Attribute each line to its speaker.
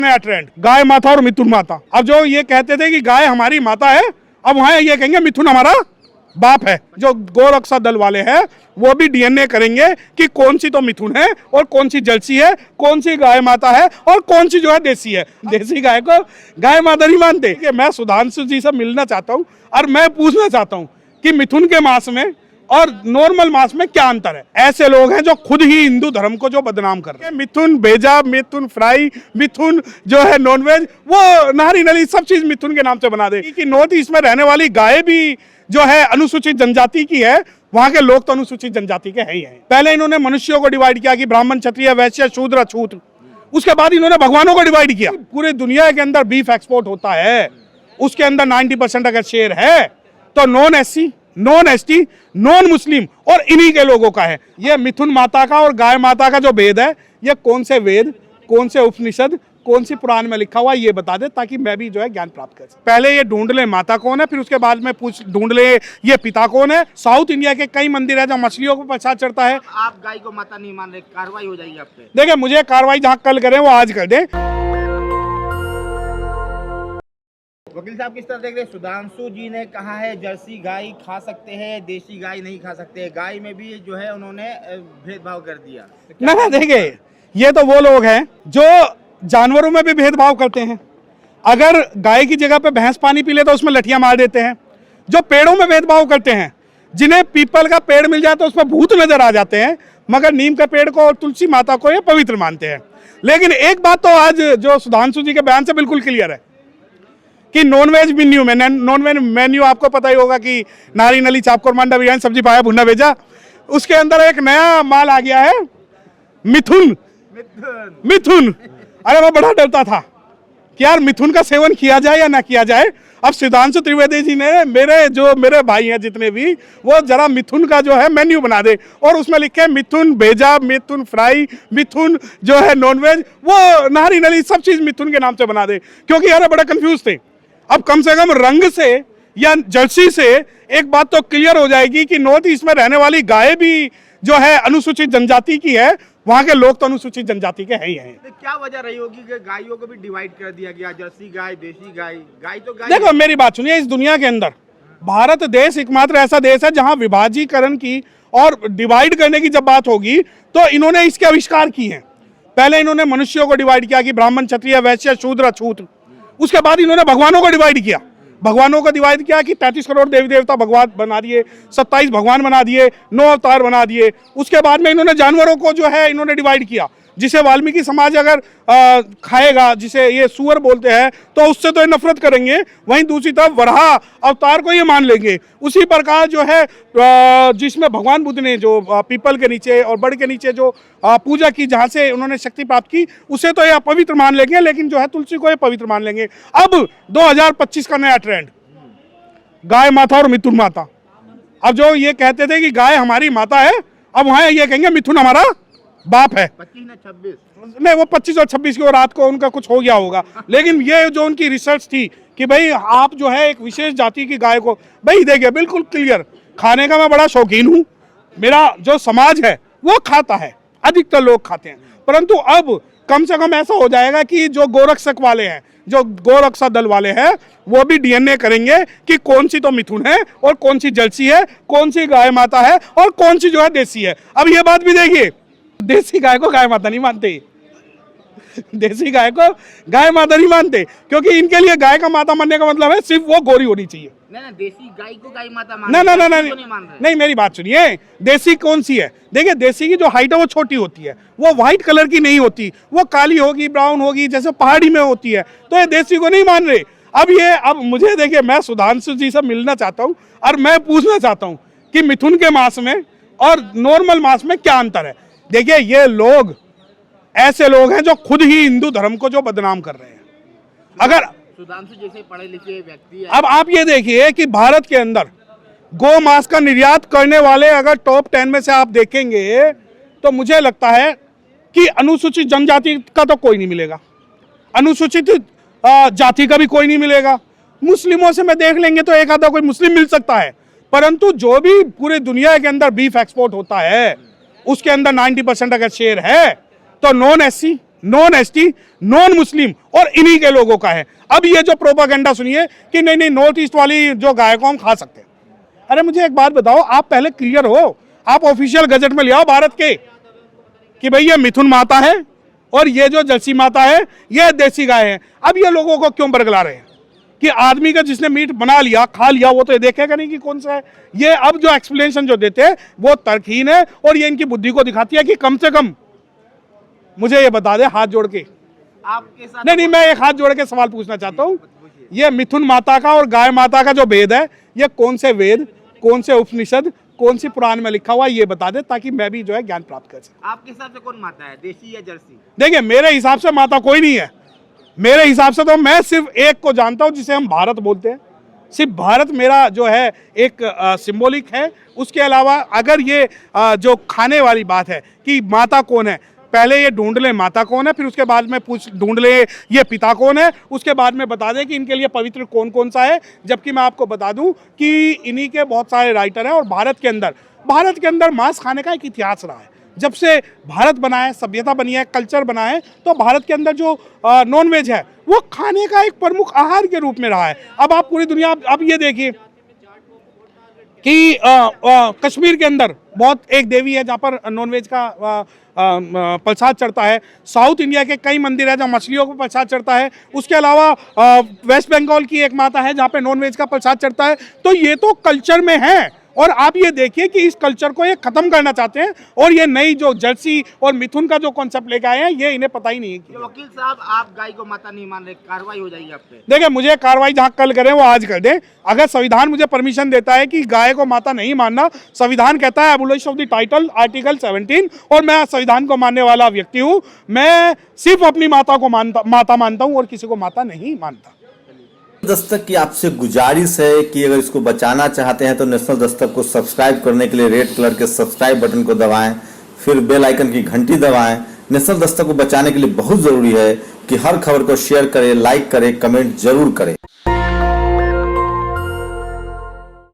Speaker 1: नया ट्रेंड गाय माता और मिथुन माता। अब जो ये कहते थे कि गाय हमारी माता है, अब वहां ये कहेंगे मिथुन हमारा बाप है। जो गोरक्षा दल वाले हैं वो भी डीएनए करेंगे कि कौन सी तो मिथुन है और कौन सी जर्सी है, कौन सी गाय माता है और कौन सी जो है देसी है। देसी गाय को गाय माता नहीं मानते। कि मैं सुधांशु जी से मिलना चाहता हूं और मैं पूछना चाहता हूं कि मिथुन के मांस में और नॉर्मल मांस में क्या अंतर है। ऐसे लोग हैं जो खुद ही हिंदू धर्म को जो बदनाम कर रहे हैं। मिथुन भेजा, मिथुन फ्राई, मिथुन जो है नॉनवेज, वो नारी नली सब चीज मिथुन के नाम से बना दे। कि नॉर्थ ईस्ट में रहने वाली गाय भी जो है अनुसूचित जनजाति की है, वहां के लोग तो अनुसूचित जनजाति के हैं ही हैं। पहले इन्होंने मनुष्यों को डिवाइड किया कि ब्राह्मण, क्षत्रिय, वैश्य, शूद्र, अछूत। उसके बाद इन्होंने भगवानों को डिवाइड किया। पूरे दुनिया के अंदर बीफ एक्सपोर्ट होता है, उसके अंदर 90% अगर शेयर है तो non SC, non ST, non Muslim और इन्हीं के लोगों का है। ये मिथुन माता का और गाय माता का जो भेद है, ये कौन से वेद, कौन से उपनिषद, कौन सी पुराण में लिखा हुआ ये बता दे, ताकि मैं भी जो है ज्ञान प्राप्त कर सकूं। पहले ये ढूंढ ले माता कौन है, फिर उसके बाद में ढूंढ ले ये पिता कौन है। साउथ इंडिया के कई मंदिर है जहाँ मछलियों को प्रसाद चढ़ता है।
Speaker 2: आप गाय को माता नहीं मान रहे, कार्रवाई हो जाएगी आप पे।
Speaker 1: देखिए, मुझे कार्रवाई जहाँ कल करें वो आज कर दे।
Speaker 2: वकील साहब किस तरह देख रहे हैं? सुधांशु जी ने कहा है जर्सी गाय खा सकते हैं, देसी गाय नहीं खा सकते। गाय में भी जो है उन्होंने भेदभाव कर दिया।
Speaker 1: ना देखिए, ये तो वो लोग हैं जो जानवरों में भी भेदभाव करते हैं। अगर गाय की जगह पे भैंस पानी पी ले तो उसमें लठियां मार देते हैं। जो पेड़ों में भेदभाव करते हैं, जिन्हें पीपल का पेड़ मिल जाए तो उसमें भूत नजर आ जाते हैं, मगर नीम का पेड़ को और तुलसी माता को ये पवित्र मानते हैं। लेकिन एक बात तो आज जो सुधांशु जी के बयान से बिल्कुल क्लियर है कि नॉनवेज मेन्यू में, नॉनवेज मेन्यू आपको पता ही होगा कि नारी नली, चापकोर, मांडा, बिरयानी, सब्जी पाया, भुना भेजा। उसके अंदर एक नया माल आ गया है, मिथुन। मिथुन, अरे मैं बड़ा डरता था कि यार मिथुन का सेवन किया जाए या ना किया जाए। अब सुधांशु त्रिवेदी जी ने मेरे भाई हैं जितने भी, वो जरा मिथुन का जो है मेन्यू बना दे और उसमें लिखे मिथुन भेजा, मिथुन फ्राई, मिथुन जो है नॉनवेज, वो नारी नली सब चीज मिथुन के नाम से बना दे। क्योंकि यार बड़े कंफ्यूज थे। अब कम से कम रंग से या जर्सी से एक बात तो क्लियर हो जाएगी कि नॉर्थ ईस्ट में रहने वाली गाय भी जो है अनुसूचित जनजाति की है, वहां के लोग तो अनुसूचित जनजाति के हैं ही हैं।
Speaker 2: क्या वजह रही होगी कि गायों को भी डिवाइड कर दिया गया? जर्सी गाय, देसी गाय, गाय तो गाय।
Speaker 1: देखो मेरी बात सुनिए, इस दुनिया के अंदर भारत देश एकमात्र ऐसा देश है जहां विभाजीकरण की और डिवाइड करने की जब बात होगी तो इन्होंने इसके आविष्कार की है। पहले इन्होंने मनुष्यों को डिवाइड किया कि ब्राह्मण, क्षत्रिय, वैश्य, शूद्र, अछूत। उसके बाद इन्होंने भगवानों को डिवाइड किया। भगवानों को डिवाइड किया कि 33 करोड़ देवी देवता भगवान बना दिए, 27 भगवान बना दिए, 9 अवतार बना दिए। उसके बाद में इन्होंने जानवरों को जो है इन्होंने डिवाइड किया। जिसे वाल्मीकि समाज अगर खाएगा, जिसे ये सुअर बोलते हैं, तो उससे तो ये नफरत करेंगे। वहीं दूसरी तरफ वराह अवतार को ये मान लेंगे। उसी प्रकार जो है जिसमें भगवान बुद्ध ने जो पीपल के नीचे और बड़ के नीचे जो पूजा की, जहाँ से उन्होंने शक्ति प्राप्त की, उसे तो ये अपवित्र मान लेंगे, लेकिन जो है तुलसी को ये पवित्र मान लेंगे। अब 2025 का नया ट्रेंड गाय माता और मिथुन माता। अब जो ये कहते थे कि गाय हमारी माता है, अब वहां ये कहेंगे मिथुन हमारा बाप है।
Speaker 2: 25 ना 26?
Speaker 1: नहीं, वो 25 और 26 की रात को उनका कुछ हो गया होगा। लेकिन ये जो उनकी रिसर्च थी कि भाई आप जो है एक विशेष जाति की गाय को, भाई देखिए बिल्कुल क्लियर, खाने का मैं बड़ा शौकीन हूँ, मेरा जो समाज है वो खाता है, अधिकतर लोग खाते हैं। परंतु अब कम से कम ऐसा हो जाएगा कि जो गोरक्षक वाले हैं, जो गोरक्षा दल वाले हैं, वो भी डीएनए करेंगे कि कौन सी तो मिथुन है और कौन सी जर्सी है, कौन सी गाय माता है और कौन सी जो है देसी है। अब ये बात भी देखिए, देसी गाय को गाय माता नहीं मानते। देसी गाय को गाय माता नहीं मानते क्योंकि इनके लिए गाय का माता मानने का मतलब है सिर्फ वो गोरी होनी चाहिए।
Speaker 2: नहीं, देसी गाय को गाय माता
Speaker 1: नहीं, मेरी बात सुनिए, देसी कौन सी है? देखिए, देसी की जो हाइट है वो छोटी होती है, वो व्हाइट कलर की नहीं होती, वो काली होगी, ब्राउन होगी, जैसे पहाड़ी में होती है। तो ये देसी को नहीं मान रहे। अब मुझे देखिए, मैं सुधांशु जी से मिलना चाहता हूँ और मैं पूछना चाहता हूँ कि मिथुन के मांस में और नॉर्मल मांस में क्या अंतर है। देखिए, ये लोग ऐसे लोग हैं जो खुद ही हिंदू धर्म को जो बदनाम कर रहे हैं। अगर
Speaker 2: सुधांशु जैसे पढ़े लिखे व्यक्ति,
Speaker 1: अब आप ये देखिए कि भारत के अंदर गौ मांस का निर्यात करने वाले अगर टॉप 10 में से आप देखेंगे तो मुझे लगता है कि अनुसूचित जनजाति का तो कोई नहीं मिलेगा, अनुसूचित जाति का भी कोई नहीं मिलेगा। मुस्लिमों से मैं देख लेंगे तो एक आधा कोई मुस्लिम मिल सकता है, परंतु जो भी पूरे दुनिया के अंदर बीफ एक्सपोर्ट होता है उसके अंदर 90% अगर शेयर है तो non SC, non ST, non Muslim और इन्हीं के लोगों का है। अब ये जो प्रोपागेंडा सुनिए कि नहीं नहीं नॉर्थ ईस्ट वाली जो गाय को हम खा सकते हैं। अरे मुझे एक बात बताओ, आप पहले क्लियर हो, आप ऑफिशियल गजट में ले आओ भारत के कि भाई ये मिथुन माता है और ये जो जर्सी माता है ये देसी गाय है। अब ये लोगों को क्यों बरगला रहे हैं कि आदमी का जिसने मीट बना लिया खा लिया वो तो ये देखेगा नहीं कि कौन सा है। ये अब जो एक्सप्लेनेशन जो देते हैं वो तर्कहीन है और ये इनकी बुद्धि को दिखाती है कि कम से कम मुझे ये बता दे हाथ जोड़ के,
Speaker 2: आपके साथ
Speaker 1: नहीं मैं एक हाथ जोड़ के सवाल पूछना चाहता हूँ, ये मिथुन माता का और गाय माता का जो भेद है ये कौन से वेद, कौन से उपनिषद, कौन सी पुराण में लिखा हुआ है ये बता दे ताकि मैं भी जो है ज्ञान प्राप्त कर सकूं।
Speaker 2: आपके हिसाब से कौन माता है, देसी या जर्सी? देखिए
Speaker 1: मेरे हिसाब से माता कोई नहीं है। मेरे हिसाब से तो मैं सिर्फ एक को जानता हूं जिसे हम भारत बोलते हैं। सिर्फ भारत मेरा जो है एक सिंबॉलिक है। उसके अलावा अगर ये जो खाने वाली बात है कि माता कौन है, पहले ये ढूंढ ले माता कौन है, फिर उसके बाद में ढूंढ ले ये पिता कौन है, उसके बाद में बता दें कि इनके लिए पवित्र कौन कौन सा है। जबकि मैं आपको बता दूं कि इन्हीं के बहुत सारे राइटर हैं और भारत के अंदर मांस खाने का एक इतिहास रहा है। जब से भारत बना है, सभ्यता बनी है, कल्चर बना है, तो भारत के अंदर जो नॉनवेज है वो खाने का एक प्रमुख आहार के रूप में रहा है। अब आप पूरी दुनिया, अब ये देखिए कि कश्मीर के अंदर बहुत एक देवी है जहाँ पर नॉनवेज का प्रसाद चढ़ता है। साउथ इंडिया के कई मंदिर है जहाँ मछलियों का प्रसाद चढ़ता है। उसके अलावा वेस्ट बंगाल की एक माता है जहाँ पे नॉनवेज का प्रसाद चढ़ता है। तो ये तो कल्चर में है और आप ये देखिए कि इस कल्चर को ये खत्म करना चाहते हैं और ये नई जो जर्सी और मिथुन का जो कॉन्सेप्ट लेके आए हैं ये इन्हें पता ही नहीं है कि
Speaker 2: वकील साहब आप गाय को माता नहीं मान रहे, कार्रवाई हो जाएगी आप पे।
Speaker 1: देखिए मुझे कार्रवाई जहाँ कल करें वो आज कर दें। अगर संविधान मुझे परमिशन देता है कि गाय को माता नहीं मानना, संविधान कहता है abolition of the title article 17 और मैं संविधान को मानने वाला व्यक्ति हूँ। मैं सिर्फ अपनी माता को माता मानता हूँ और किसी को माता नहीं मानता।
Speaker 3: दस्तक की आपसे गुजारिश है कि अगर इसको बचाना चाहते हैं तो नेशनल दस्तक को सब्सक्राइब करने के लिए रेड कलर के सब्सक्राइब बटन को दबाएं, फिर बेल आइकन की घंटी दबाएं। नेशनल दस्तक को बचाने के लिए बहुत जरूरी है कि हर खबर को शेयर करें, लाइक करें, कमेंट जरूर करें।